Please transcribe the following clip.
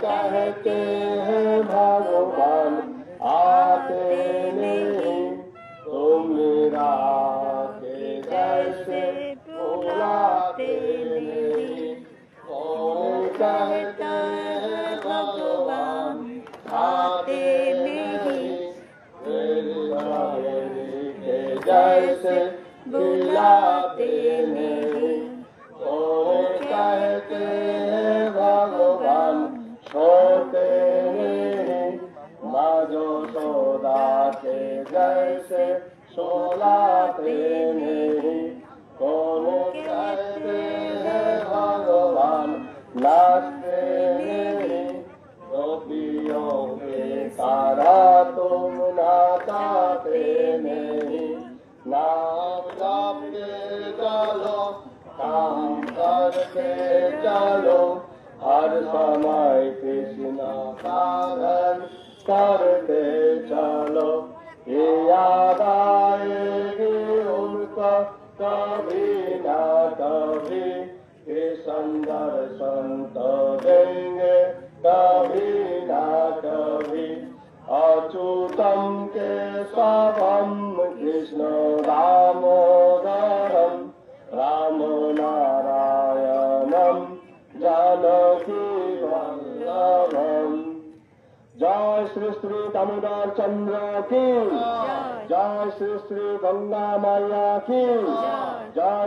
कहते हैं भगवान आते नहीं, तुम मेरा के जैसे बुलाते नहीं। कौन कहते हैं भगवान आते नहीं, मेरी के जैसे बुलाते नहीं। कौन कहते हैं भगवान सोते नहीं, माँ यशोदा के जैसे सोलाते नहीं। कौन कहते हैं भगवान नाचते नहीं, गोपियों के तारा तुम नाचाते नहीं। नाम जपते चलो, काम करते चलो, हर समय कृष्ण का गान करते चलो। ये याद आएगी उनको कभी ना कभी, ये दर्शन तो देंगे कभी ना कभी। अच्युतम केशवम कृष्ण दामोदरम, राम नारायणम जानकी वल्लभम। जय श्री श्री दामोदर चंद्र की जय, श्री श्री गंगा मैया की जय।